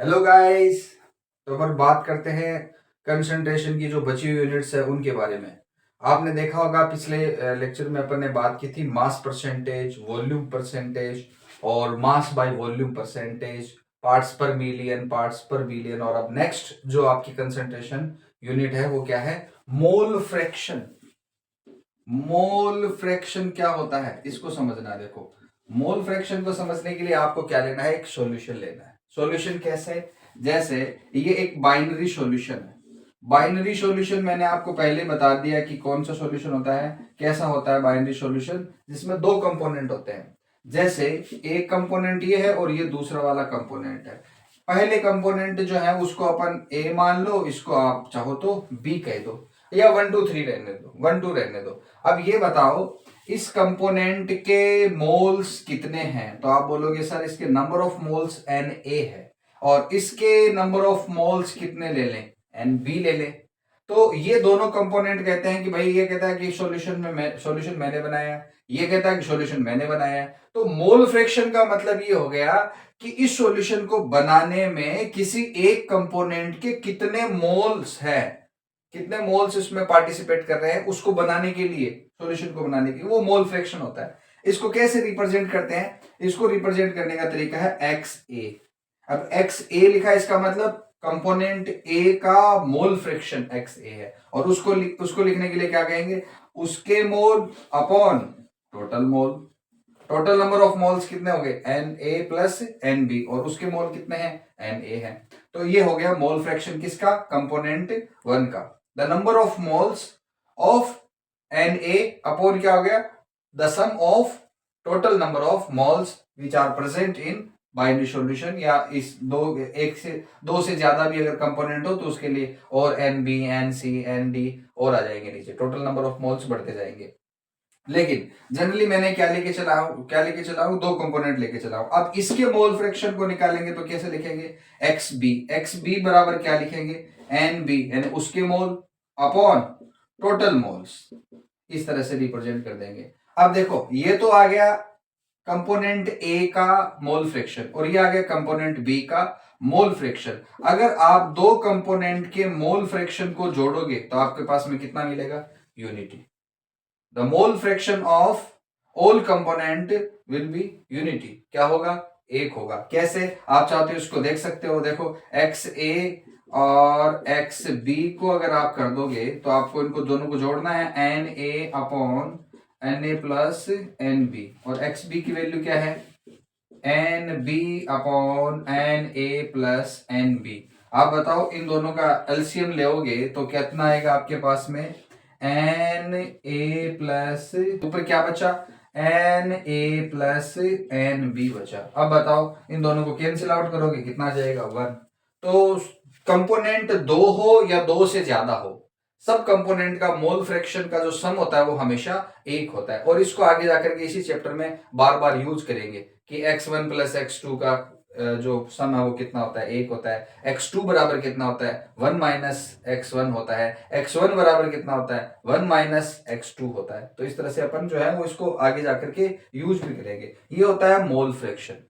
Hello guys. तो अपन बात करते हैं कंसंट्रेशन की जो बची हुई यूनिट्स है उनके बारे में। आपने देखा होगा पिछले लेक्चर में अपन ने बात की थी मास परसेंटेज, वॉल्यूम परसेंटेज और mass by volume percentage, parts पर मिलियन, पार्ट्स पर बिलियन। और अब नेक्स्ट जो आपकी कंसंट्रेशन यूनिट है वो क्या है? Mole fraction. मोल फ्रैक्शन क्या होता है इसको समझना है। देखो, मोल फ्रैक्शन को समझने के लिए आपको क्या लेना है? एक सॉल्यूशन लेना है। सॉल्यूशन कैसे? जैसे ये एक बाइनरी सॉल्यूशन है। बाइनरी सॉल्यूशन मैंने आपको पहले बता दिया कि कौन सा सॉल्यूशन होता है, कैसा होता है बाइनरी सॉल्यूशन, जिसमें दो कंपोनेंट होते हैं। जैसे एक कंपोनेंट ये है और ये दूसरा वाला कंपोनेंट है। पहले कंपोनेंट जो है उसको अपन ए मान लो, इसको आप चाहो तो बी कह दो, या 1 2 3 रहने दो, 1 2 रहने दो। अब ये बताओ इस कंपोनेंट के मोल्स कितने हैं? तो आप बोलोगे सर इसके number of moles N A है, और इसके नंबर ऑफ मोल्स कितने ले लें? एन बी ले लें। तो ये दोनों कंपोनेंट कहते हैं कि भाई, ये कहता है कि सॉल्यूशन मैंने बनाया है, ये कहता है कि सॉल्यूशन मैंने बनाया है। तो मोल फ्रैक्शन का मतलब ये हो गया कि इस सॉल्यूशन को बनाने में किसी एक कंपोनेंट के कितने मोल्स हैं, कितने मोल्स इसमें पार्टिसिपेट कर रहे हैं उसको बनाने के लिए, सॉल्यूशन को बनाने के लिए, वो मोल फ्रैक्शन होता है। इसको कैसे रिप्रेजेंट करते हैं? इसको रिप्रेजेंट करने का तरीका है एक्स ए। अब एक्स ए लिखा है, इसका मतलब कंपोनेंट ए का मोल फ्रैक्शन एक्स ए है, और उसको लिखने के लिए क्या कहेंगे? उसके mole upon total mole. Total number of moles कितने हो गए? N A plus N B, और उसके मोल कितने हैं? एन ए है। तो ये हो गया मोल फ्रैक्शन किसका? कंपोनेंट वन का। The number of moles of N A upon क्या हो गया? The sum of total number of moles which are present in binary solution, या इस दो से ज्यादा भी अगर कंपोनेंट हो तो उसके लिए और N B, N C, N D और आ जाएंगे नीचे, टोटल नंबर ऑफ मोल्स बढ़ते जाएंगे। लेकिन जनरली मैंने क्या लेके चला हूं? दो कंपोनेंट लेके चला हूं। अब इसके मोल फ्रैक्शन को निकालेंगे तो कैसे लिखेंगे? X B. एक्स बी बराबर क्या लिखेंगे? एन बी, यानी उसके मोल अपॉन टोटल मोल्स। इस तरह से रिप्रेजेंट कर देंगे। अब देखो, ये तो आ गया कंपोनेंट ए का मोल फ्रैक्शन, और ये आ गया कंपोनेंट बी का मोल फ्रैक्शन। अगर आप दो कंपोनेंट के मोल फ्रैक्शन को जोड़ोगे तो आपके पास में कितना मिलेगा? Unity. The mole fraction of all component will be unity. क्या होगा? एक होगा। कैसे? आप चाहते हो इसको देख सकते हो। देखो, एक्स ए और एक्स बी को अगर आप कर दोगे तो आपको इनको दोनों को जोड़ना है, n A upon n A plus N B, और एक्स बी की वैल्यू क्या है? N B upon n A plus N B. आप बताओ इन दोनों का एलसीएम लोगे तो कितना आएगा आपके पास में? एन ए प्लस ऊपर क्या बचा? N A plus N B बचा। अब बताओ इन दोनों को कैंसिल आउट करोगे, कितना आ जाएगा? 1। तो कंपोनेंट दो हो या दो से ज्यादा हो, सब कंपोनेंट का मोल फ्रैक्शन का जो सम होता है वो हमेशा एक होता है। और इसको आगे जाकर के इसी चैप्टर में बार बार यूज करेंगे कि x1 प्लस x2 का जो सम है वो कितना होता है? एक होता है। x2 बराबर कितना होता है? 1 माइनस x1 होता है। x1 बराबर कितना होता है? 1 माइनस x2 होता है। तो इस तरह से अपन जो है वो इसको आगे जाकर के यूज भी करेंगे। ये होता है मोल फ्रैक्शन।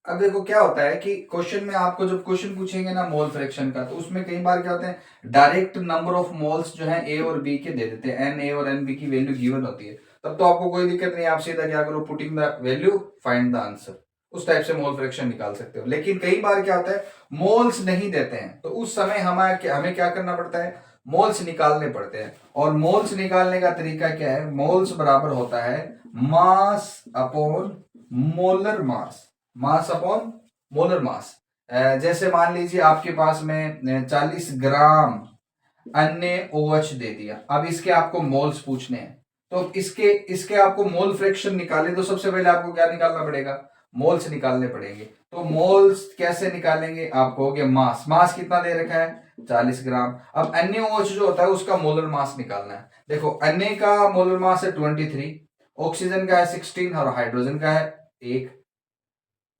अब देखो क्या होता है कि क्वेश्चन में आपको जब क्वेश्चन पूछेंगे ना मोल फ्रैक्शन का, तो उसमें कई बार क्या होता है, डायरेक्ट नंबर ऑफ मोल्स जो है ए और बी के दे देते हैं, एन ए और एन बी की वैल्यू गिवन होती है। तब तो आपको कोई दिक्कत नहीं, आप सीधा क्या करो, putting the value find the answer, उस टाइप से मोल फ्रैक्शन निकाल सकते हो। लेकिन कई बार क्या होता है, मोल्स नहीं देते हैं, तो उस समय हमें क्या करना पड़ता है? मोल्स निकालने पड़ते हैं। और मोल्स निकालने का तरीका क्या है? मोल्स बराबर होता है mass upon molar mass. Mass upon molar mass. जैसे मान लीजिए आपके पास में 40 ग्राम अन्य OH दे दिया। अब इसके आपको मोल्स पूछने हैं, तो इसके इसके आपको मोल फ्रैक्शन निकाले तो सबसे पहले आपको क्या निकालना पड़ेगा? मोल्स निकालने पड़ेंगे। तो मोल्स कैसे निकालेंगे? आप कहोगे मास। मास कितना दे रखा है? 40 ग्राम। अब अन्य OH जो होता है उसका मोलर मास निकालना है। देखो, अन्य का मोलर मास है 23, ऑक्सीजन का है 16 और हाइड्रोजन का है 1।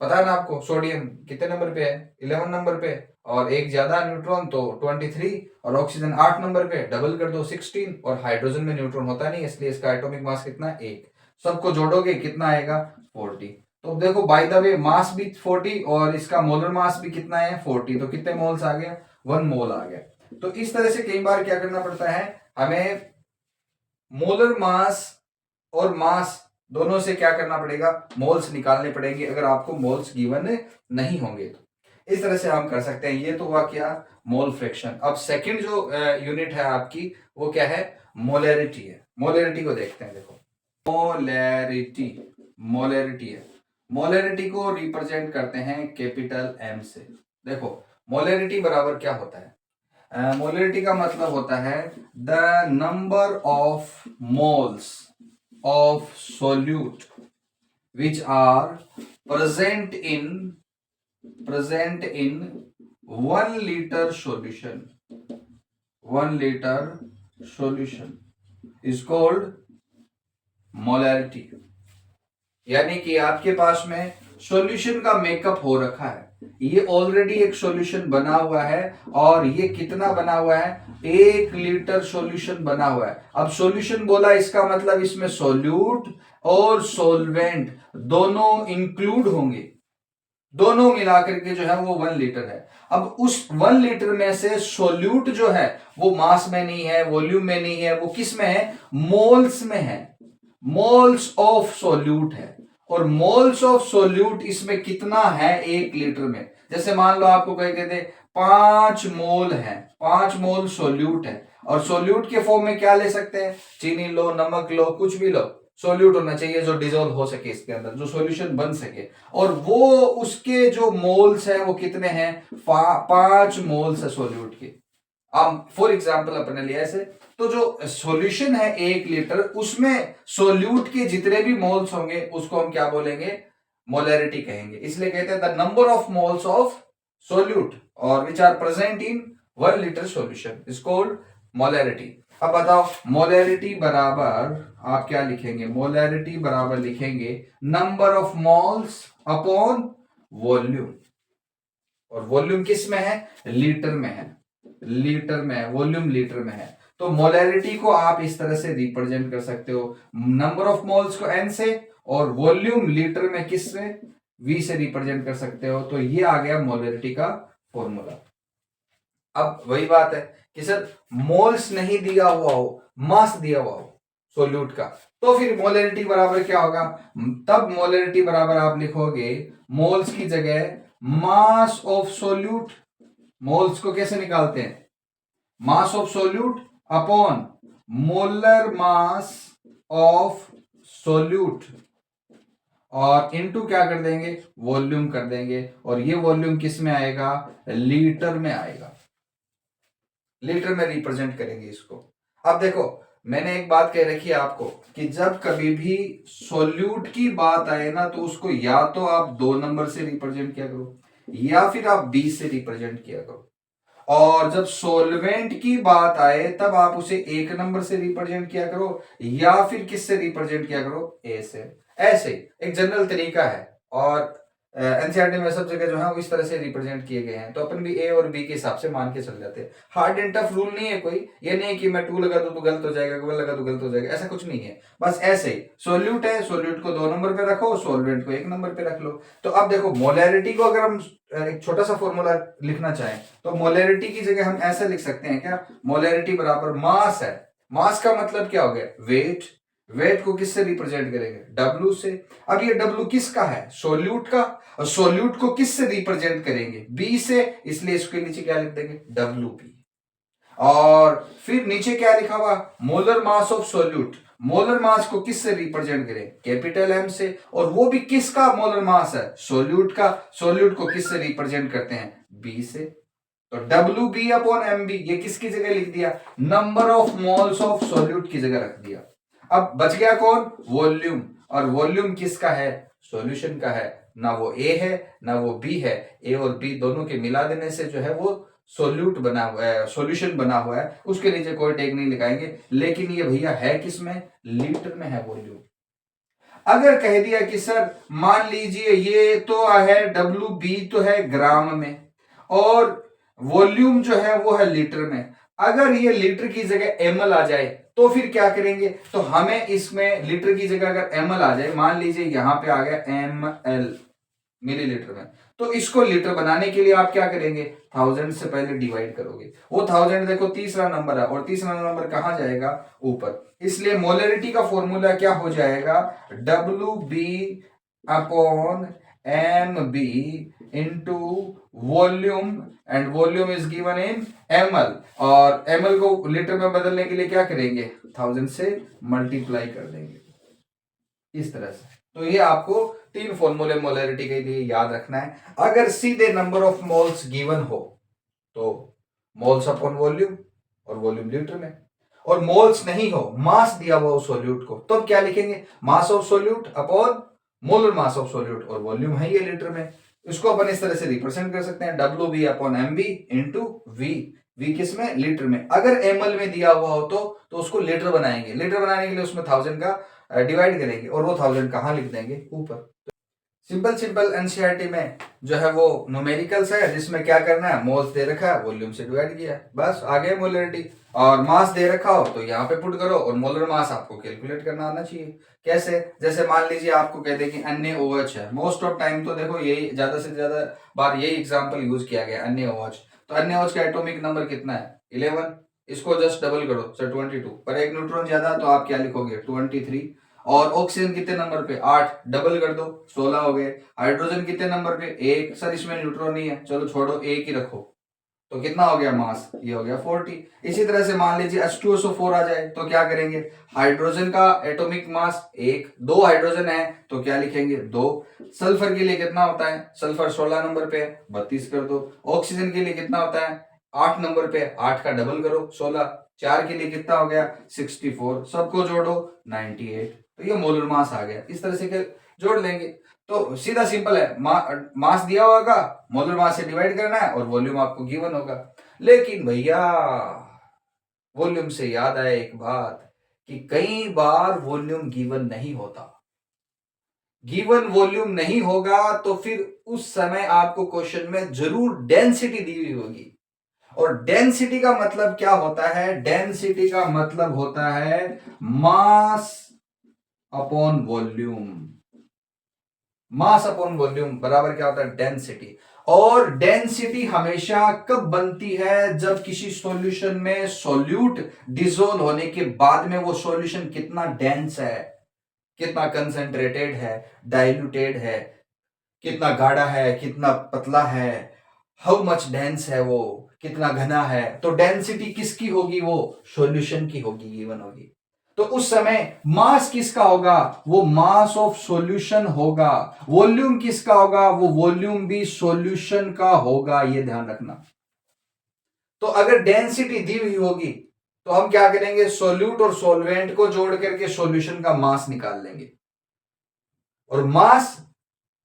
पता है ना आपको सोडियम कितने नंबर पे है? 11 नंबर पे। और एक ज्यादा न्यूट्रॉन तो 23, और ऑक्सीजन 8 नंबर पे, डबल कर दो 16। और हाइड्रोजन में न्यूट्रॉन होता नहीं, इसलिए इसका एटॉमिक मास कितना? 1। सबको जोड़ोगे कितना आएगा? 40। तो देखो बाय द वे मास भी 40 और इसका मोलर मास भी कितना है 40, तो कितने मोल्स आ गया 1 मोल आ गया। तो इस तरह से कई बार क्या करना पड़ता है, हमें मोलर मास और मास दोनों से क्या करना पड़ेगा, मोल्स निकालने पड़ेंगे अगर आपको मोल्स गिवन नहीं होंगे तो। इस तरह से हम कर सकते हैं। ये तो हुआ क्या, मोल फ्रैक्शन। अब सेकंड जो यूनिट है आपकी वो क्या है, मोलैरिटी है। मोलैरिटी को देखते हैं। देखो मोलैरिटी, मोलैरिटी है। मोलैरिटी को रिप्रेजेंट करते हैं कैपिटल एम से। देखो मोलैरिटी बराबर क्या होता है, मोलैरिटी का मतलब होता है the number of moles of solute which are present in 1 liter solution, 1 liter solution is called molarity। यानी कि आपके पास में सॉल्यूशन का मेकअप हो रखा है, ये ऑलरेडी एक सॉल्यूशन बना हुआ है और ये कितना बना हुआ है, 1 लीटर सॉल्यूशन बना हुआ है। अब सॉल्यूशन बोला इसका मतलब इसमें सॉल्यूट और सॉल्वेंट दोनों इंक्लूड होंगे, दोनों मिलाकर के जो है वो 1 लीटर है। अब उस 1 लीटर में से सोल्यूट जो है वो मास में नहीं है, वॉल्यूम में नहीं है, वो किस में है, मोल्स में है। मोल्स ऑफ सोल्यूट है और मोल्स ऑफ सोल्यूट इसमें कितना है 1 लीटर में। जैसे मान लो आपको कह कहते 5 मोल है, 5 मोल सोल्यूट है और सोल्यूट के फॉर्म में क्या ले सकते हैं, चीनी लो, नमक लो, कुछ भी लो, सोल्यूट होना चाहिए जो डिजोल्व हो सके इसके अंदर, जो सॉल्यूशन बन सके। और वो उसके जो मोल्स है वो कितने हैं, 5 मोल्स है सोल्यूट के। अब फॉर एग्जांपल अपने लिए ऐसे, तो जो सॉल्यूशन है 1 लीटर उसमें सोल्यूट के जितने भी मोल्स होंगे उसको हम क्या बोलेंगे, मोलैरिटी कहेंगे। इसलिए कहते हैं the number of moles of solute और which are present in 1 litre solution is called molarity. अब बताओ मोलैरिटी बराबर आप क्या लिखेंगे, मोलैरिटी बराबर लिखेंगे number of moles upon volume. और वॉल्यूम किस में है, लीटर में है, लीटर में है, वॉल्यूम लीटर में है। तो मोलैरिटी को आप इस तरह से रिप्रेजेंट कर सकते हो, नंबर ऑफ मोल्स को एन से और वॉल्यूम लीटर में किस से, वी से रिप्रेजेंट कर सकते हो। तो ये आ गया मोलैरिटी का फॉर्मूला। अब वही बात है कि सर मोल्स नहीं दिया हुआ हो, मास दिया हुआ हो सोल्यूट का, तो फिर मोलैरिटी बराबर क्या होगा, तब मोलैरिटी बराबर आप लिखोगे मोल्स की जगह मास ऑफ सोल्यूट। मोल्स को कैसे निकालते हैं, mass of solute upon molar mass of solute और इनटू क्या कर देंगे, वॉल्यूम कर देंगे। और ये वॉल्यूम किस में आएगा, लीटर में आएगा, लीटर में रिप्रेजेंट करेंगे इसको। अब देखो मैंने एक बात कह रखी है आपको कि जब कभी भी सोल्यूट की बात आए ना तो उसको या तो आप 2 नंबर से रिप्रेजेंट किया करो या फिर आप 20 से रिप्रेजेंट किया करो। और जब सोलवेंट की बात आए तब आप उसे 1 नंबर से रिप्रेजेंट किया करो या फिर किससे रिप्रेजेंट किया करो, ए से। ऐसे एक जनरल तरीका है और एनसीईआरटी में सब जगह जो है वो इस तरह से रिप्रेजेंट किए गए हैं। तो अपन भी ए और बी के हिसाब से मान के चल जाते हैं। हार्ड एंड टफ रूल नहीं है कोई, ये नहीं कि मैं 2 लगा दूं तो गलत हो जाएगा, 1 लगा तो गलत हो जाएगा, ऐसा कुछ नहीं है। बस ऐसे ही सोल्यूट है, सोल्यूट को 2 नंबर पे रखो, सोल्वेंट को 1 नंबर पे रख लो। तो अब देखो मोलैरिटी को अगर हम एक छोटा सा फॉर्मूला लिखना चाहें तो मोलैरिटी की जगह हम ऐसे लिख सकते हैं क्या, मोलैरिटी बराबर मास है। मास का मतलब क्या हो गया, वेट। वेट को किससे रिप्रेजेंट करेंगे, डब्ल्यू से। अब ये डब्ल्यू किसका है, सोल्यूट का। और सोल्यूट को किससे रिप्रेजेंट करेंगे, बी से, इसलिए इसके नीचे क्या लिख देंगे, डब्ल्यू बी। और फिर नीचे क्या लिखा हुआ, molar mass of solute. Molar mass को किससे रिप्रेजेंट करें, कैपिटल एम से। और वो भी किसका मोलर मास है, सोल्यूट का। सोल्यूट को किससे रिप्रेजेंट करते हैं, बी से। तो W B upon M B, ये किसकी जगह लिख दिया, number of moles of solute की जगह रख दिया। अब बच गया कौन, वॉल्यूम। और वॉल्यूम किसका है, सॉल्यूशन का है। ना वो ए है ना वो बी है, ए और बी दोनों के मिला देने से जो है वो सोल्यूट बना हुआ है, सॉल्यूशन बना हुआ है। उसके नीचे कोई टैग नहीं लगाएंगे। लेकिन ये भैया है किसमें, लीटर में है वॉल्यूम। अगर कह दिया कि सर मान लीजिए ये तो है डब्ल्यू बी तो है ग्राम में और वॉल्यूम जो है वो है लीटर में, अगर ये लीटर की जगह एमएल आ जाए तो फिर क्या करेंगे, तो हमें इसमें लीटर की जगह अगर ml आ जाए, मान लीजिए यहां पे आ गया ml मिलीलीटर में, तो इसको लीटर बनाने के लिए आप क्या करेंगे, 1000 से पहले डिवाइड करोगे। वो 1000 देखो तीसरा नंबर है और तीसरा नंबर कहां जाएगा, ऊपर। इसलिए मोलरिटी का फॉर्मूला क्या हो जाएगा, WB upon MB into volume, and volume is given in ml, और ml को लीटर में बदलने के लिए क्या करेंगे, 1000 से मल्टीप्लाई कर देंगे इस तरह से। तो ये आपको तीन फॉर्मूले मोलरिटी के लिए याद रखना है। अगर सीधे नंबर ऑफ मोल्स गिवन हो तो मोल्स अपॉन वॉल्यूम, और वॉल्यूम लीटर में, और मोल्स नहीं हो, मास दिया हुआ हो सोल्यूट को, तो क्या लिखेंगे, mass of solute upon molar mass of solute, और वॉल्यूम है ये लीटर में। इसको अपन इस तरह से रिप्रेजेंट कर सकते हैं, WB upon MB into V किस में, लीटर में। अगर ml में दिया हुआ हो तो उसको लीटर बनाएंगे, लीटर बनाने के लिए उसमें 1000 का डिवाइड करेंगे, और वो 1000 कहां लिख देंगे, ऊपर। सिंपल एनसीईआरटी में जो है वो न्यूमेरिकल्स है, जिसमें क्या करना है, मोल्स दे रखा है, वॉल्यूम से डिवाइड किया है, बस आ गया मोलरिटी। और मास दे रखा हो तो यहाँ पे पुट करो, और मोलर मास आपको कैलकुलेट करना आना चाहिए। कैसे, जैसे मान लीजिए आपको कह दे कि NaOH है, मोस्ट ऑफ टाइम तो देखो यही ज्यादा से ज्यादा बार यही एग्जांपल यूज किया गया, NaOH। तो NaOH का एटॉमिक नंबर कितना है, 11। इसको जस्ट डबल करो सर 22, पर एक न्यूट्रॉन ज्यादा तो आप क्या लिखोगे, 23। और ऑक्सीजन कितने नंबर पे, 8, डबल कर दो 16 हो गए। हाइड्रोजन कितने नंबर पे, 1। सर इसमें न्यूट्रॉन नहीं है, चलो छोड़ो, 1 ही रखो, तो कितना हो गया मास, ये हो गया 40। इसी तरह से मान लीजिए H2SO4 आ जाए तो क्या करेंगे, हाइड्रोजन का एटॉमिक मास 1, 2 हाइड्रोजन है तो क्या लिखेंगे, 2। सल्फर के लिए कितना होता है, सल्फर 16 नंबर पे 32 कर दो। ऑक्सीजन के लिए कितना होता है, 8 नंबर पे, 8 का डबल करो 16। 4 के लिए कितना हो गया, 64, सबको जोड़ो 98, तो ये मोलर मास आ गया। इस तरह से जोड़ लेंगे तो सीधा सिंपल है, मास दिया होगा, मोलर मास से डिवाइड करना है, और वॉल्यूम आपको गिवन होगा। लेकिन भैया वॉल्यूम से याद आया एक बात, कि कई बार वॉल्यूम गिवन नहीं होता। गिवन वॉल्यूम नहीं होगा तो फिर उस समय आपको क्वेश्चन में जरूर डेंसिटी दी हुई होगी। और डेंसिटी का मतलब क्या होता है, डेंसिटी का मतलब होता है mass upon volume. Mass upon volume बराबर क्या होता है, डेंसिटी। और डेंसिटी हमेशा कब बनती है, जब किसी सॉल्यूशन में सॉल्यूट डिसोल्व होने के बाद में वो सॉल्यूशन कितना डेंस है, कितना कंसंट्रेटेड है, डाइल्यूटेड है, कितना गाढ़ा है, कितना पतला है, हाउ मच डेंस है वो, कितना घना है। तो डेंसिटी किसकी होगी, वो सॉल्यूशन की होगी, गिवन होगी। तो उस समय मास किसका होगा, वो मास ऑफ सॉल्यूशन होगा। वॉल्यूम किसका होगा, वो वॉल्यूम भी सॉल्यूशन का होगा, ये ध्यान रखना। तो अगर डेंसिटी दी हुई होगी तो हम क्या करेंगे, सॉल्यूट और सॉल्वेंट को जोड़ करके सॉल्यूशन का मास निकाल लेंगे, और मास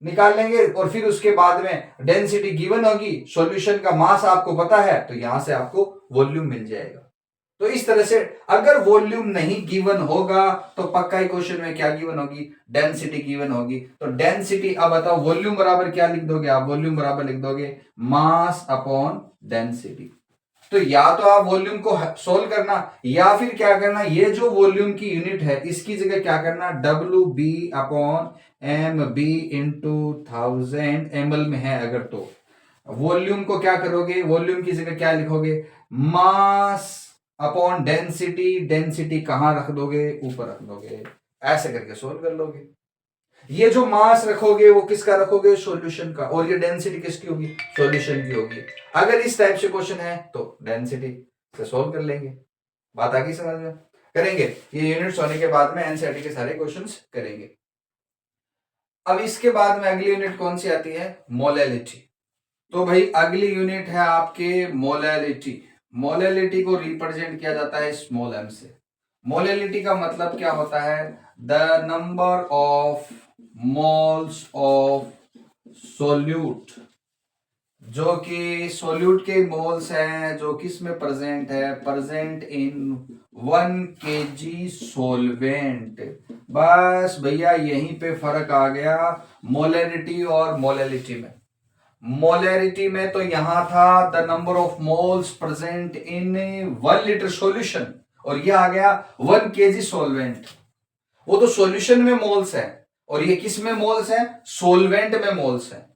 निकाल लेंगे, और फिर उसके बाद में डेंसिटी गिवन होगी, सॉल्यूशन का मास आपको पता है, तो यहां से आपको वॉल्यूम मिल जाएगा। तो इस तरह से अगर वॉल्यूम नहीं गिवन होगा तो पक्का ही क्वेश्चन में क्या गिवन होगी, डेंसिटी गिवन होगी। तो डेंसिटी, अब बताओ वॉल्यूम बराबर क्या लिख दोगे आप, वॉल्यूम बराबर लिख दोगे मास अपॉन डेंसिटी। तो या तो आप वॉल्यूम को सोल्व करना, या फिर क्या करना, ये जो वॉल्यूम की यूनिट है इसकी जगह क्या करना, WB upon MB into 1000 ml में है अगर, तो वॉल्यूम को क्या करोगे, वॉल्यूम की जगह क्या लिखोगे, मास अपॉन डेंसिटी। डेंसिटी कहां रख दोगे, ऊपर रख दोगे, ऐसे करके सोल्व कर लोगे। ये जो मास रखोगे वो किसका रखोगे, सॉल्यूशन का, और ये डेंसिटी किसकी होगी, सॉल्यूशन की होगी। अगर इस टाइप से क्वेश्चन है तो डेंसिटी से सोल्व कर लेंगे। बात आ गई समझ में, करेंगे ये यूनिट्स होने के बाद में एनसीईआरटी के सारे क्वेश्चंस करेंगे। अब इसके बाद में अगली यूनिट कौन सी आती है, मोलैलिटी। तो भाई अगली यूनिट है आपके मोलैलिटी। मोलैलिटी को रिप्रेजेंट किया जाता है स्मॉल m से। मोलैलिटी का मतलब क्या होता है, the number of moles of solute, जो कि सोल्यूट के मोल्स हैं जो किस में प्रेजेंट है, प्रेजेंट इन 1 kg सोलवेंट। बस भैया यहीं पे फर्क आ गया मोलैरिटी और मोलैलिटी में। मोलैरिटी में तो यहां था the number of moles present in 1 litre solution, और ये आ गया 1 kg सॉल्वेंट। वो तो सॉल्यूशन में मोल्स है और ये किस में मोल्स है, सोलवेंट में मोल्स है,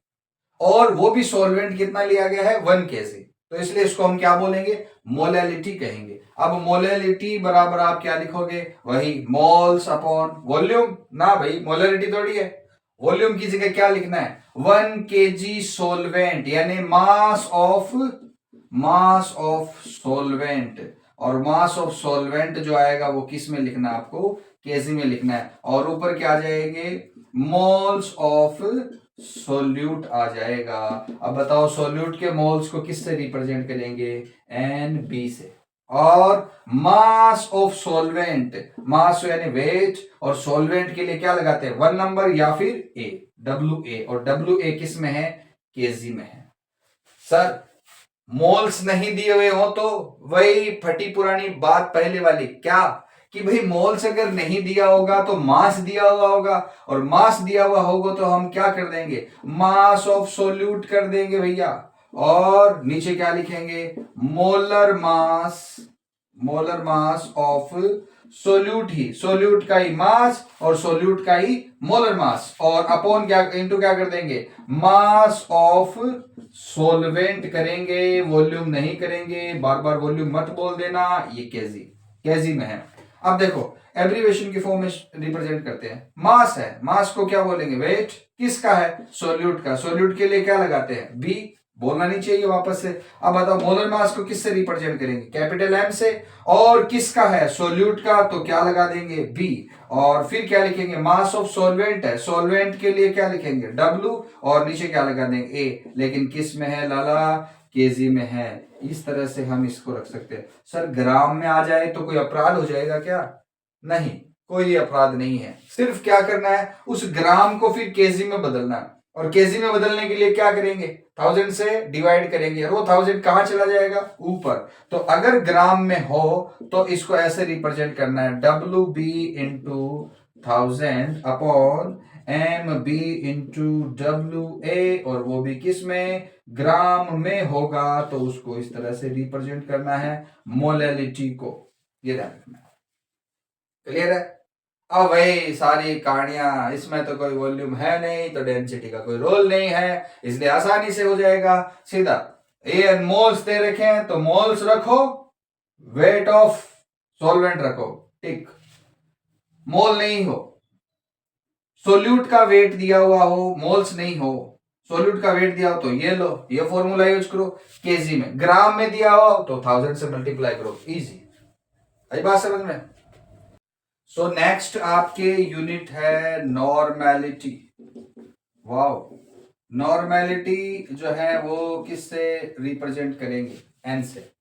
और वो भी सॉल्वेंट कितना लिया गया है 1 kg। तो इसलिए इसको हम क्या बोलेंगे, मोलैलिटी कहेंगे। अब मोलैलिटी बराबर आप क्या लिखोगे, वही मोल्स अपॉन वॉल्यूम ना भाई, मोलैलिटी थोड़ी है, वॉल्यूम की जगह क्या लिखना है 1 kg सोलवेंट, यानी मास ऑफ सोलवेंट। और मास ऑफ सोलवेंट जो आएगा वो किस में लिखना है आपको, केजी में लिखना है, और ऊपर क्या जाएंगे मोल्स ऑफ सोल्यूट आ जाएगा। अब बताओ सोल्यूट के मोल्स को किससे रिप्रेजेंट करेंगे, NB से। और मास ऑफ सोलवेंट, मास यानी वेट, और सोलवेंट के लिए क्या लगाते हैं 1 नंबर या फिर A, WA, और WA किस में है, केजी में है। सर मोल्स नहीं दिए हुए हो तो वही फटी पुरानी बात पहले वाली, क्या कि भाई मोल्स अगर नहीं दिया होगा तो मास दिया हुआ होगा, और मास दिया हुआ होगा तो हम क्या कर देंगे, मास ऑफ सोल्यूट कर देंगे भैया, और नीचे क्या लिखेंगे molar mass of solute, he solute का ही मास और सोल्यूट का ही मोलर मास, और अपॉन क्या इनटू क्या कर देंगे मास ऑफ सोलवेंट करेंगे, वॉल्यूम नहीं करेंगे, बार बार वॉल्यूम मत बोल देना, ये केजी में है। अब देखो एब्रीवेशन की फॉर्म में रिप्रेजेंट करते हैं, मास है, मास को क्या बोलेंगे वेट, किसका है सोल्यूट का, सोल्यूट के लिए क्या लगाते हैं बी, बोलना नहीं चाहिए वापस से। अब बताओ मोलर मास को किससे रिप्रेजेंट करेंगे, कैपिटल M से, और किसका है सोल्यूट का, तो क्या लगा देंगे बी, और फिर क्या लिखेंगे मास ऑफ सोलवेंट है, सोलवेंट के लिए क्या लिखेंगे W, और नीचे क्या लगा देंगे A, लेकिन किस में है लाला, केजी में है। इस तरह से हम इसको रख सकते हैं। सर ग्राम में आ जाए तो कोई अपराध हो जाएगा क्या, नहीं, कोई अपराध नहीं है, सिर्फ क्या करना है उस ग्राम को फिर केजी में बदलना है, और केजी में बदलने के लिए क्या करेंगे 1000 से डिवाइड करेंगे, और वो 1000 कहां चला जाएगा ऊपर। तो अगर ग्राम में हो तो इसको ऐसे रिप्रेजेंट करना है WB into 1000 upon MB into WA, और वो भी किस में ग्राम में होगा, तो उसको इस तरह से रिप्रेजेंट करना है मोलैलिटी को, ये ध्यान रखना है। क्लियर है। अब वही सारी कहानियां, इसमें तो कोई वॉल्यूम है नहीं तो डेंसिटी का कोई रोल नहीं है, इसलिए आसानी से हो जाएगा सीधा। ए मोल्स दे रखे हैं तो मोल्स रखो, वेट ऑफ सॉल्वेंट रखो, ठीक। मोल नहीं हो, सोल्यूट का वेट दिया हुआ हो, मोल्स नहीं हो, सोल्यूट का वेट दिया हो तो ये लो, ये फॉर्मूला यूज करो, केजी में, ग्राम में दिया हो तो 1000 से मल्टीप्लाई करो, इजी। आई बात समझ में। सो नेक्स्ट आपके यूनिट है नॉर्मेलिटी। वाओ, नॉर्मेलिटी जो है वो किससे रिप्रेजेंट करेंगे, एन से।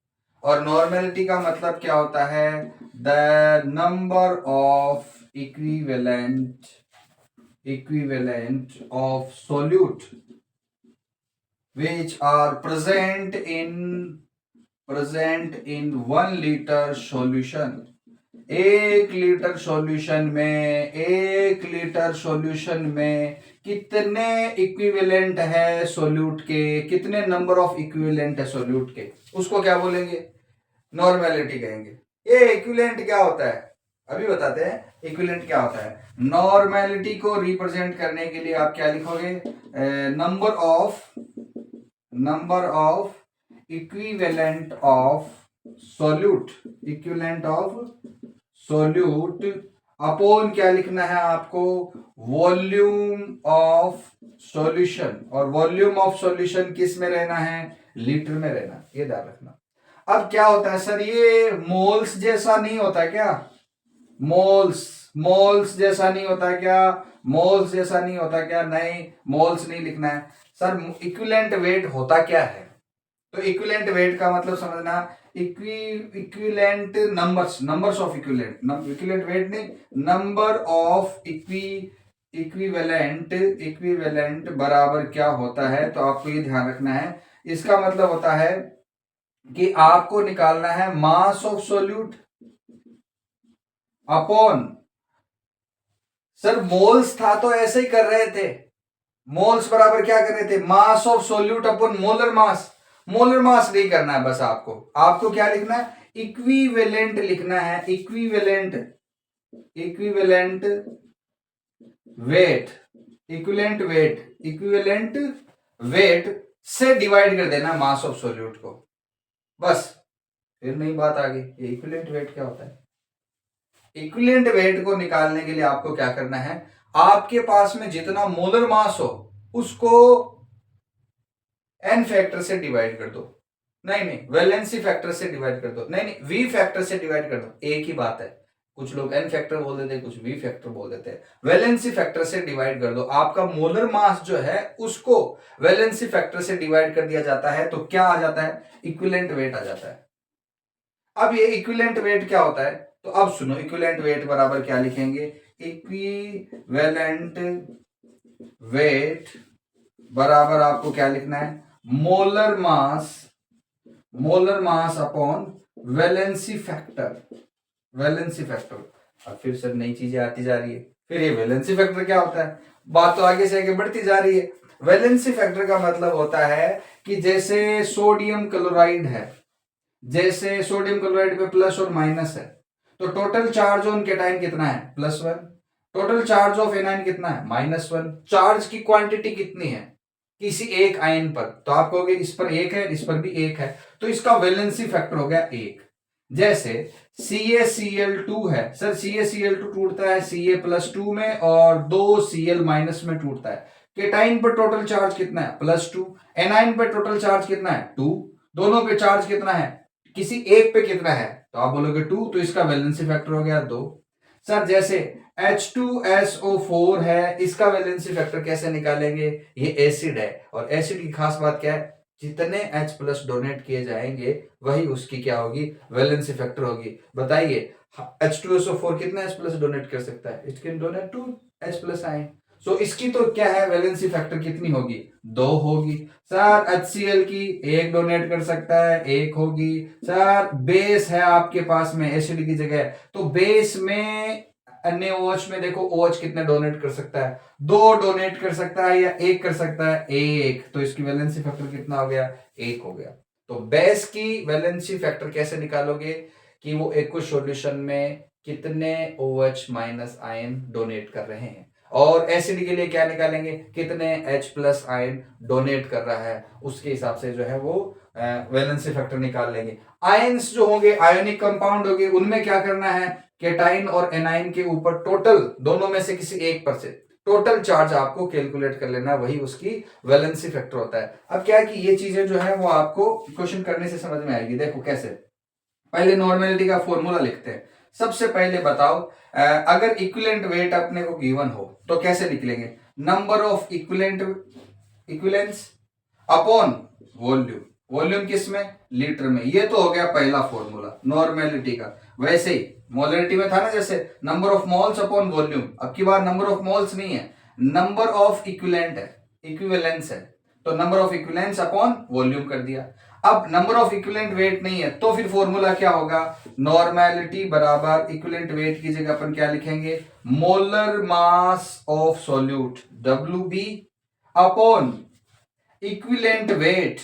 और नॉर्मेलिटी का मतलब क्या होता है, the number of equivalent of solute which are present in 1 liter solution। 1 litre solution में कितने इक्विवेलेंट है सोल्यूट के, कितने नंबर ऑफ इक्विवेलेंट है सोल्यूट के, उसको क्या बोलेंगे नॉर्मेलिटी कहेंगे। ये इक्विवेलेंट क्या होता है अभी बताते हैं, इक्विवेलेंट क्या होता है। नॉर्मेलिटी को रिप्रेजेंट करने के लिए आप क्या लिखोगे, number of equivalent of solute upon क्या लिखना है आपको, वॉल्यूम ऑफ सॉल्यूशन, और वॉल्यूम ऑफ सॉल्यूशन किस में रहना है, लीटर में रहना, ये ध्यान रखना। अब क्या होता है सर, ये मोल्स जैसा नहीं होता क्या, मोल्स जैसा नहीं होता क्या, मोल्स जैसा नहीं होता क्या, नहीं मोल्स नहीं लिखना है सर। इक्विवेलेंट वेट होता क्या है, तो इक्विवेलेंट वेट का मतलब समझना, equivalent numbers of equivalent weight नहीं, नंबर ऑफ इक्विवेलेंट बराबर क्या होता है, तो आपको ये ध्यान रखना है। इसका मतलब होता है कि आपको निकालना है mass of solute upon, sir moles था तो ऐसे ही कर रहे थे, मोल्स बराबर क्या कर रहे थे mass of solute upon molar mass नहीं करना है, बस आपको क्या लिखना है इक्विवेलेंट लिखना है, equivalent weight, equivalent weight, equivalent weight से डिवाइड कर देना मास ऑफ सॉल्यूट को, बस। फिर नई बात आ गई, ये इक्विवेलेंट वेट क्या होता है? इक्विवेलेंट वेट को निकालने के लिए आपको क्या करना है, आपके पास में जितना मोलर मास हो उसको n फैक्टर से डिवाइड कर दो, नहीं वैलेंसी फैक्टर से डिवाइड कर दो, नहीं v फैक्टर से डिवाइड कर दो, एक ही बात है। कुछ लोग n फैक्टर बोल देते हैं, कुछ v फैक्टर बोल देते हैं। वैलेंसी फैक्टर से डिवाइड कर दो, आपका मोलर मास जो है उसको वैलेंसी फैक्टर से डिवाइड कर दिया जाता है, तो क्या आ जाता है? इक्विवेलेंट वेट आ जाता है। अब ये इक्विवेलेंट वेट क्या होता है? तो अब सुनो, इक्विवेलेंट वेट बराबर क्या लिखेंगे? इक्विवेलेंट वेट बराबर आपको क्या लिखना है? Molar mass upon valency factor, valency factor. अब फिर सर नई चीजें आती जा रही है, फिर ये वैलेंसी फैक्टर क्या होता है? बात तो आगे से आगे बढ़ती जा रही है। वैलेंसी फैक्टर का मतलब होता है कि जैसे सोडियम क्लोराइड है, जैसे सोडियम क्लोराइड पे प्लस और माइनस है, तो टोटल चार्ज ऑन केटाइन कितना है? +1। टोटल चार्ज ऑफ एनाइन कितना है? -1। चार्ज की क्वांटिटी कितनी है किसी एक आयन पर? तो आप कहोगे इस पर 1 है, इस पर भी 1 है, तो इसका वैलेंसी फैक्टर हो गया 1। जैसे CaCl2 है, सर CaCl2 टूटता है Ca+2 में और 2Cl- में टूटता है। केटाइन पर टोटल चार्ज कितना है? +2। एनाइन पर टोटल चार्ज कितना है? 2। दोनों पे चार्ज कितना है? किसी एक पे कितना है? तो आप बोलोगे 2, तो इसका वैलेंसी फैक्टर हो गया 2। सर जैसे H2SO4 है, इसका वैलेंसी फैक्टर कैसे निकालेंगे? ये एसिड है, और एसिड की खास बात क्या है? जितने H+ डोनेट किए जाएंगे वही उसकी क्या होगी? वैलेंसी फैक्टर होगी। बताइए H2SO4 कितना H+ डोनेट कर सकता है? It can donate 2 H+ ion. So इसकी तो क्या है, वैलेंसी फैक्टर कितनी होगी? 2 होगी। सर HCl की 1 डोनेट कर सकता है, 1 होगी। सर बेस है आपके पास में एसिड की जगह, तो बेस में अन्य OH में देखो OH कितने डोनेट कर सकता है? 2 डोनेट कर सकता है या 1 कर सकता है? 1। तो इसकी वैलेंसी फैक्टर कितना हो गया? 1 हो गया। तो बेस की वैलेंसी फैक्टर कैसे निकालोगे कि वो एक सॉल्यूशन में कितने OH- आयन डोनेट कर रहे हैं, और एसिड के लिए क्या निकालेंगे? कितने H+ आयन डोनेट कर रहा है, उसके हिसाब से जो है वो वैलेंसी फैक्टर निकाल लेंगे। आयंस जो होंगे, आयोनिक कंपाउंड होंगे, उनमें क्या करना है? केटाइन और एनाइन के ऊपर टोटल, दोनों में से किसी एक पर से टोटल चार्ज आपको कैलकुलेट कर लेना, वही उसकी वैलेंसी फैक्टर होता है। अब क्या है कि ये चीजें जो है वो आपको क्वेश्चन करने से समझ में आएगी। देखो कैसे, पहले नॉर्मेलिटी का फॉर्मूला लिखते हैं। सबसे पहले बताओ, अगर इक्विवेलेंट वेट अपने को गिवन हो तो कैसे निकलेंगे? Number of equivalence upon volume. Volume किस में? लीटर में। ये तो हो गया पहला फॉर्मूला नॉर्मेलिटी का। वैसे ही मोलरिटी में था ना, जैसे number of moles upon volume. अब की बार नंबर ऑफ मोल्स नहीं है, नंबर ऑफ इक्विवेलेंट है, इक्विवेलेंस है, तो number of equivalence upon volume कर दिया। अब नंबर ऑफ इक्विवेलेंट वेट नहीं है, तो फिर फॉर्मूला क्या होगा? नॉर्मेलिटी बराबर इक्विवेलेंट वेट की जगह अपन क्या लिखेंगे? Molar mass of solute WB upon equivalent weight,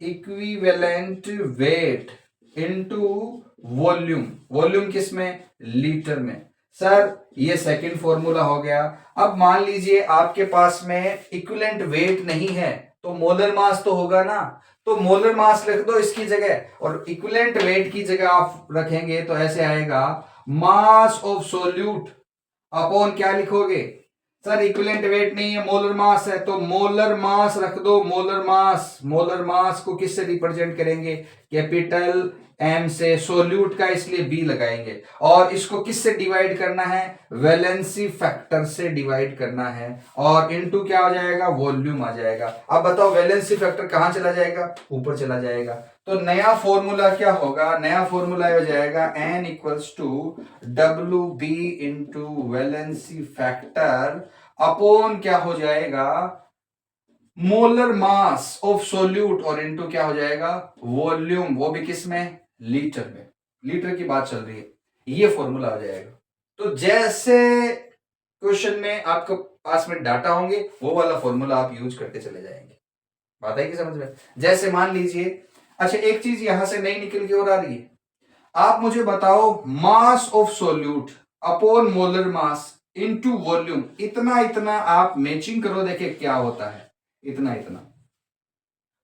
equivalent weight into volume. Volume किस में? लीटर में। सर ये सेकंड फॉर्मूला हो गया। अब मान लीजिए आपके पास में इक्विवेलेंट वेट नहीं है, तो मोलर मास तो होगा ना, तो मोलर मास लिख दो इसकी जगह, और इक्विवेलेंट वेट की जगह आप रखेंगे तो ऐसे आएगा मास ऑफ सॉल्यूट अपॉन क्या लिखोगे? सर इक्विवेलेंट वेट नहीं है, मोलर मास है, तो मोलर मास रख दो। मोलर मास, मोलर मास को किससे रिप्रेजेंट करेंगे? कैपिटल M से। सोल्यूट का इसलिए B लगाएंगे, और इसको किससे डिवाइड करना है? वैलेंसी फैक्टर से डिवाइड करना है, और इनटू क्या हो जाएगा? वॉल्यूम आ जाएगा। अब बताओ वैलेंसी फैक्टर कहां चला जाएगा? ऊपर चला जाएगा। तो नया फॉर्मूला क्या होगा? नया फॉर्मूला हो जाएगा N = WB into valency factor upon क्या हो जाएगा? मोलर मास ऑफ सोल्यूट, और इनटू क्या हो जाएगा? वॉल्यूम, वो भी किस में? लीटर में। लीटर की बात चल रही है, ये फॉर्मूला आ जाएगा। तो जैसे क्वेश्चन में आपके पास में डाटा होंगे, वो वाला फॉर्मूला आप यूज करते चले जाएंगे। बात है कि समझ में? जैसे मान लीजिए, अच्छा एक चीज यहां से नई निकल के और आ रही है। आप मुझे बताओ mass of solute upon molar mass into volume, इतना इतना आप मैचिंग करो, देखे क्या होता है। इतना इतना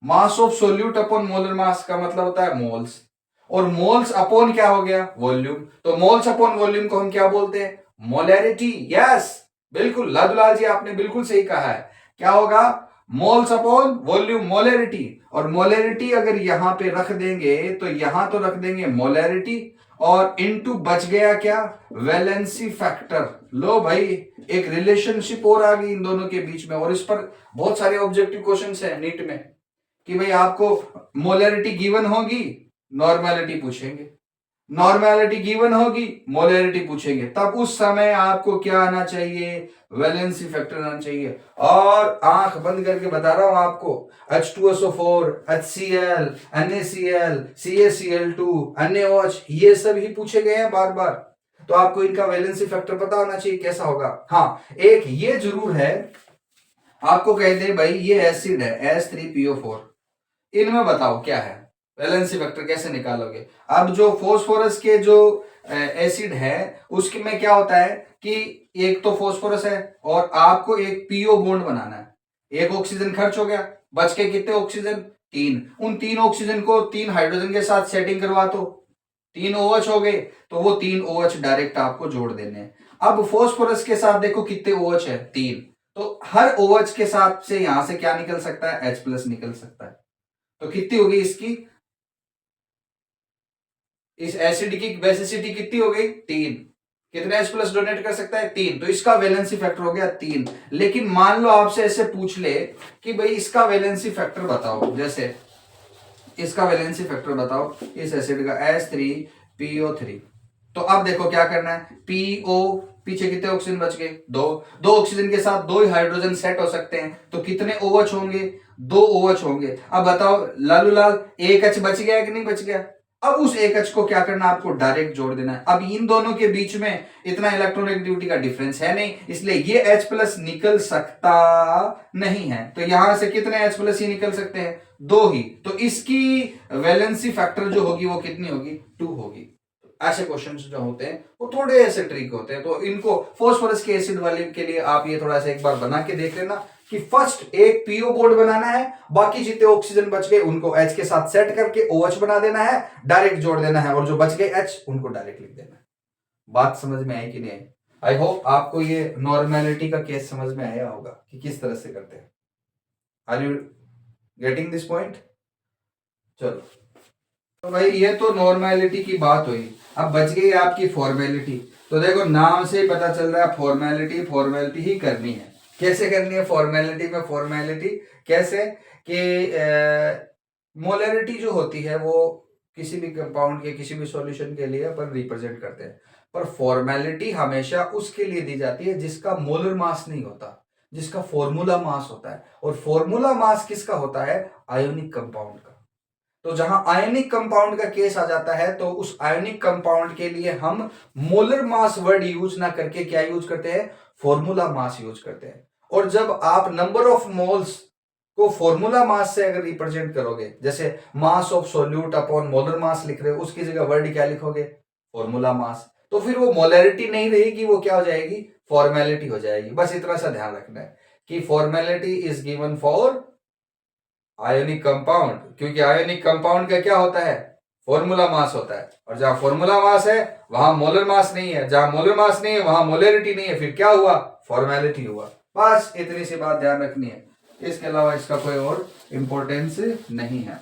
mass of solute upon molar mass का मतलब होता है मोल्स, और मोल्स अपॉन क्या हो गया, वॉल्यूम। तो मोल्स अपॉन वॉल्यूम को हम क्या बोलते हैं, मोलैरिटी। यस, बिल्कुल लादुलाल जी आपने बिल्कुल सही कहा है। क्या होगा, मोल्स अपॉन वॉल्यूम, मोलैरिटी। और मोलैरिटी अगर यहां पे रख देंगे तो यहां तो रख देंगे मोलैरिटी, और इनटू बच गया क्या, वैलेंसी फैक्टर। लो भाई, एक रिलेशनशिप और आ गई इन दोनों के बीच में। और इस पर बहुत सारे ऑब्जेक्टिव क्वेश्चंस हैं नीट में कि भाई आपको मोलैरिटी गिवन होगी, नॉर्मेलिटी पूछेंगे, नॉर्मेलिटी गिवन होगी, मोलैरिटी पूछेंगे, तब उस समय आपको क्या आना चाहिए, वैलेंसी फैक्टर आना चाहिए। और आंख बंद करके बता रहा हूं आपको, H2SO4, HCl, NaCl, CaCl2, NaOH, ये सब ही पूछे गए हैं बार बार। तो आपको इनका वैलेंसी फैक्टर पता होना चाहिए कैसा होगा। हाँ, एक ये जरूर है, आपको कह दे भाई ये एसिड है H3PO4, इनमें बताओ क्या है, वैलेंसी फैक्टर कैसे निकालोगे। अब जो फोस्फोरस के जो एसिड है उसके में क्या होता है कि एक तो फोस्फोरस है और आपको एक पीओ बॉन्ड बनाना है, एक ऑक्सीजन खर्च हो गया, बच के कितने ऑक्सीजन, 3। उन 3 ऑक्सीजन को 3 हाइड्रोजन के साथ सेटिंग करवा दो, 3 OH हो गए, तो वो 3 OH डायरेक्ट आपको जोड़ देने हैं। अब फोस्फोरस के साथ देखो कितने OH है, 3। तो हर OH के साथ से यहां से क्या निकल सकता है, H+ निकल सकता है। तो कितनी होगी इसकी, इस एसिड की बेसिसिटी कितनी हो गई, 3। कितने H+ डोनेट कर सकता है, 3। तो इसका वैलेंसी फैक्टर हो गया 3। लेकिन मान लो आपसे ऐसे पूछ ले कि भाई इसका वैलेंसी फैक्टर बताओ, जैसे इसका वैलेंसी फैक्टर बताओ इस एसिड का H3PO3। तो अब देखो क्या करना है, PO, पीछे कितने ऑक्सीजन बच गए, 2। 2 ऑक्सीजन के साथ 2 ही हाइड्रोजन सेट हो सकते हैं, तो कितने OH होंगे, 2 OH होंगे। अब बताओ लालू लाल, एक H बच गया कि नहीं बच गया। अब उस एक H को क्या करना, आपको डायरेक्ट जोड़ देना है। अब इन दोनों के बीच में इतना इलेक्ट्रोनेगेटिविटी का डिफरेंस है नहीं, इसलिए ये H+ निकल सकता नहीं है। तो यहां से कितने H+ ही निकल सकते हैं, 2 ही। तो इसकी वैलेंसी फैक्टर जो होगी वो कितनी होगी, 2 होगी। ऐसे क्वेश्चंस जो होते हैं वो थोड़े ऐसे ट्रिक होते हैं, तो इनको फोस्फोरस के एसिड वाले के लिए आप ये थोड़ा सा एक बार बना के देख लेना कि फर्स्ट एक पीओ बॉन्ड बनाना है, बाकी जितने ऑक्सीजन बच गए उनको H के साथ सेट करके OH बना देना है, डायरेक्ट जोड़ देना है, और जो बच गए H उनको डायरेक्ट लिख देना है। बात समझ में आई कि नहीं आई। आई होप आपको ये नॉर्मेलिटी का केस समझ में आया होगा कि किस तरह से करते हैं। Are you getting this point. चलो, तो भाई ये तो नॉर्मेलिटी की बात हुई। अब बच गई आपकी फॉर्मेलिटी। तो देखो नाम से ही पता चल रहा है फॉर्मेलिटी फॉर्मेलिटी ही करनी है। कैसे करनी है फॉर्मेलिटी में, फॉर्मेलिटी कैसे कि मोलैरिटी जो होती है वो किसी भी कंपाउंड के किसी भी सॉल्यूशन के लिए अपन रिप्रेजेंट करते हैं, पर फॉर्मेलिटी हमेशा उसके लिए दी जाती है जिसका मोलर मास नहीं होता, जिसका फॉर्मूला मास होता है। और फॉर्मूला मास किसका होता है, आयोनिक कंपाउंड का। तो जहां आयनिक कंपाउंड का केस आ जाता है तो उस आयनिक कंपाउंड के लिए हम मोलर मास वर्ड यूज ना करके क्या यूज करते हैं, फॉर्मूला मास यूज करते हैं। और जब आप नंबर ऑफ मोल्स को फॉर्मूला मास से अगर रिप्रेजेंट करोगे, जैसे mass of solute upon molar mass लिख रहे हो, उसकी जगह वर्ड क्या लिखोगे, फॉर्मूला मास। तो फिर वो मोलैरिटी नहीं रहेगी, वो क्या हो जाएगी, फॉर्मेलिटी हो जाएगी। बस इतना सा ध्यान रखना है कि formality is given for ionic compound, क्योंकि आयोनिक कंपाउंड का क्या होता है, फॉर्मूला मास होता है। और जहां फॉर्मूला मास है वहां मोलर मास नहीं है, जहां मोलर मास नहीं है वहां मोलैरिटी नहीं है, फिर क्या हुआ, फॉर्मेलिटी हुआ। बस इतनी सी बात ध्यान रखनी है, इसके अलावा इसका कोई और इंपॉर्टेंस नहीं है।